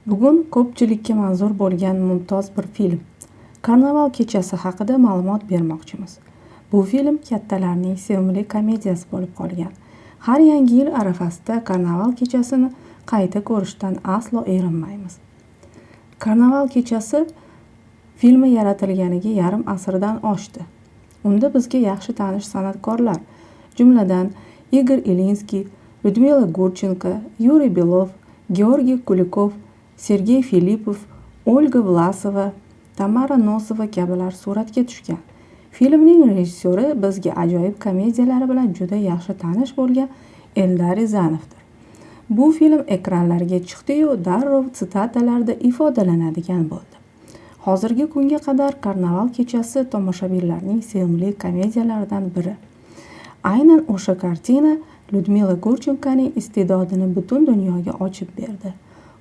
Bugun ko'pchilikka manzur bo'lgan mumtoz bir film Karnaval kechasi haqida ma'lumot bermoqchimiz. Bu film kattalarning sevimli komediyasi bo'lib qolgan. Har yangi yil arafasida Karnaval kechasini qayta ko'rishdan aslo erinmaymiz. Karnaval kechasi filmi yaratilganiga yarim asrdan oshdi. Unda bizga yaxshi tanish san'atkorlar, jumladan Igor Ilinskiy, Lyudmila Gurchenko, Yuriy Belov, Georgiy Kulikov, Sergey Filippov, Olga Vlasova, Tamara Nosova kabilar suratga tushgan. Filmning rejissyori bizga ajoyib komediyalari bilan juda yaxshi tanish bo'lgan Eldar Rizanovdir. Bu film ekranlarga chiqdi-yu darrov sitatalarda ifodalanadigan bo'ldi. Hozirgi kunga qadar Karnaval kechasi tomoshabinlarning sevimli komediyalaridan biri. Aynan o'sha kartina Lyudmila Gurchenkoning iste'dodini butun dunyoga ochib berdi.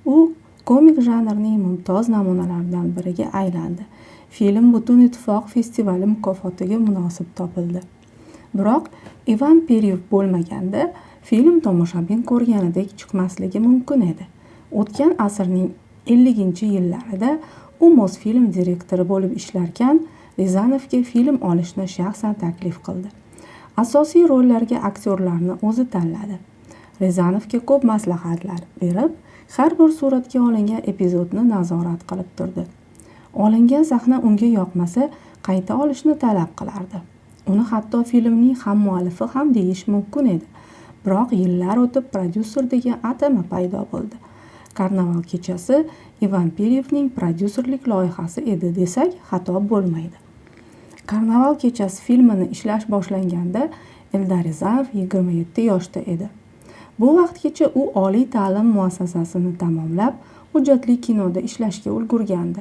U komik janrning mumtoz namunalaridan biriga aylandi. Film Butun ittifoq festivali mukofotiga munosib topildi. Biroq Ivan Peryev bo'lmaganda film tomoshabin ko'rganidek chiqmasligi mumkin edi. O'tgan asrning 50-yillarida u Mosfilm direktori bo'lib ishlarkan, Rizanovga film olishni shaxsan taklif qildi. Asosiy rollarga aktyorlarni o'zi tanladi. Rizanovga ko'p maslahatlar berib, har bir suratga olingan epizodni nazorat qilib turdi. Olingan sahna unga yoqmasa, qayta olishni talab qilardi. Uni hatto filmning ham muallifi ham deyish mumkin edi. Biroq yillar o'tib prodyuser degan atama paydo bo'ldi. Karnaval kechasi Ivan Peryevning prodyuserlik loyihasi edi desak xato bo'lmaydi. Karnaval kechasi filmini ishlash boshlanganda Eldar Rizanov 27 yoshda edi. Bu vaqtgacha u oliy ta'lim muassasasini tamomlab, hujjatli kinoda ishlashga ulgurgandi.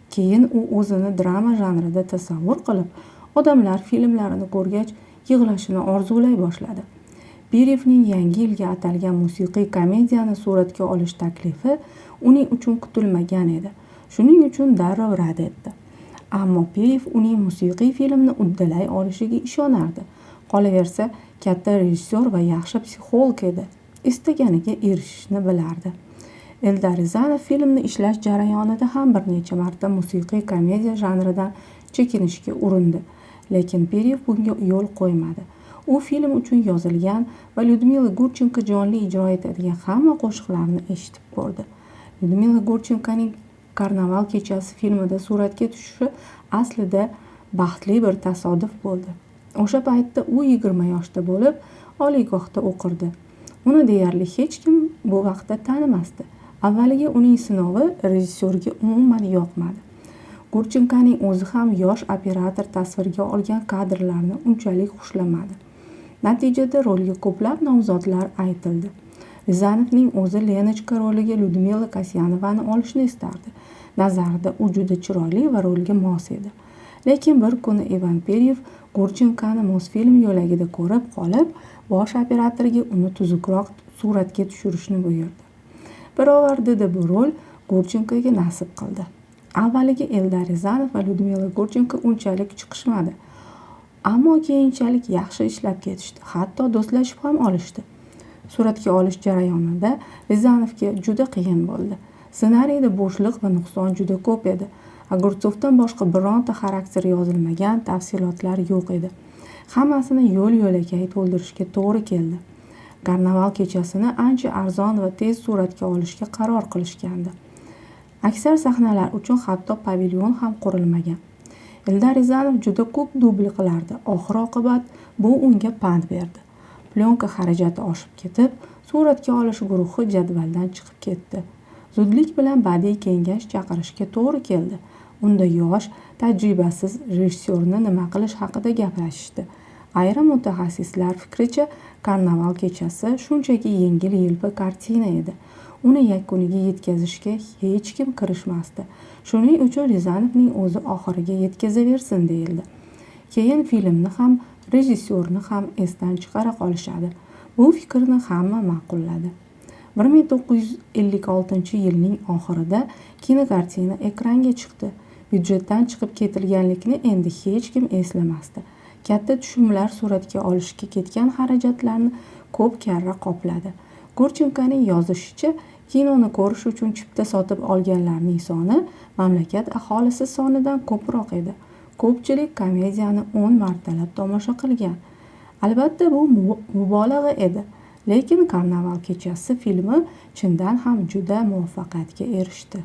Keyin u o'zini drama janrida tasavvur qilib, odamlar filmlarini ko'rgach yig'lashini orzulay boshladi. Peryevning yangi yilga atalgan musiqiy komediyani suratga olish taklifi uning uchun kutilmagan edi. Shuning uchun darrov rad etdi. Ammo Peryev uning musiqiy filmni uddalay olishiga ishonardi. Qolaversa, katta rejissyor va yaxshi psixolog edi. Istaganiga erishishni bilardi. Eldar Rizanov filmni ishlash jarayonida ham bir necha marta musiqiy komediya janridan chekinishga urindi, lekin Peryev bunga yo'l qo'ymadi. U film uchun yozilgan va Lyudmila Gurchenko jonli ijro etadigan hamma qo'shiqlarni eshitib ko'rdi. Lyudmila Gurchenkoning Karnaval kechasi filmida suratga tushishi aslida baxtli bir tasodif bo'ldi. O'sha paytda u 20 yoshda bo'lib, oliygohda o'qirdi. Uni deyarli hech kim bu vaqtda tanimasdi. Avvaliga uning sinovi rejissyorga umuman yoqmadi. Gurchenkoning o'zi ham yosh operator tasvirga olgan kadrlarni unchalik xushlamadi. Natijada rolga ko'plab nomzodlar aytildi. Rizanovning o'zi Lenachka roliga Lyudmila Kasyanovani olishni istardi. Nazarida u juda chiroyli va rolga mos edi. Lekin bir kuni Ivan Peryev Gurchenkoni Mosfilm yo'lagida ko'rib qolib, bosh operatorga uni tuzukroq suratga tushirishni buyurdi. Birodarida bu rol Gurchenkoga nasib qildi. Avvaliga Eldar Rizanov va Lyudmila Gurchenko unchalik chiqishmadi. Ammo keyinchalik yaxshi ishlab ketishdi. Hatto do'stlashib ham olishdi. Suratga olish jarayonida Rizanovga juda qiyin bo'ldi. Ssenariyda bo'shliq va nuqson juda ko'p edi. Огурцовdan boshqa bironta xarakter yozilmagan, tafsilotlar yo'q edi. Hammasini yo'l-yo'lakay to'ldirishga to'g'ri keldi. Karnaval kechasini ancha arzon va tez suratga olishga qaror qilishgandi. Aksar sahnalar uchun hatto pavilyon ham qurilmagan. Eldar Rizanov juda ko'p dubl qilardi. Oxir-oqibat bu unga pand berdi. Plyonka xarajati oshib ketib, suratga olish guruhi jadvaldan chiqib ketdi. Zudlik bilan badiiy kengash chaqirishga to'g'ri keldi. Unda yosh, tajribasiz rejissyorni nima qilish haqida gaplashishdi. Ayrim mutaxassislar fikricha, Karnaval kechasi shunchaki yengil-yelpi kartina edi. Uni yakuniga yetkazishga hech kim kirishmasdi. Shuning uchun Rizanovning o'zi oxiriga yetkazaversin deyildi. Keyin filmni ham, rejissyorni ham esdan chiqara qolishadi. Bu fikrni hamma ma'qulladi. 1956-yilning oxirida kinokartina ekranga chiqdi. Byudjetdan chiqib ketilganlikni endi hech kim eslamasdi. Katta tushumlar suratga olishga ketgan xarajatlarni ko'p karra qopladi. Gurchenkoning yozishicha, Kinoni ko'rish uchun chipta sotib olganlarning soni mamlakat aholisi sonidan ko'proq edi. Ko'pchilik komediyani 10 martalab tomosha qilgan. Albatta bu mubolag'a edi, lekin Karnaval kechasi filmi chindan ham juda muvaffaqiyatga erishdi.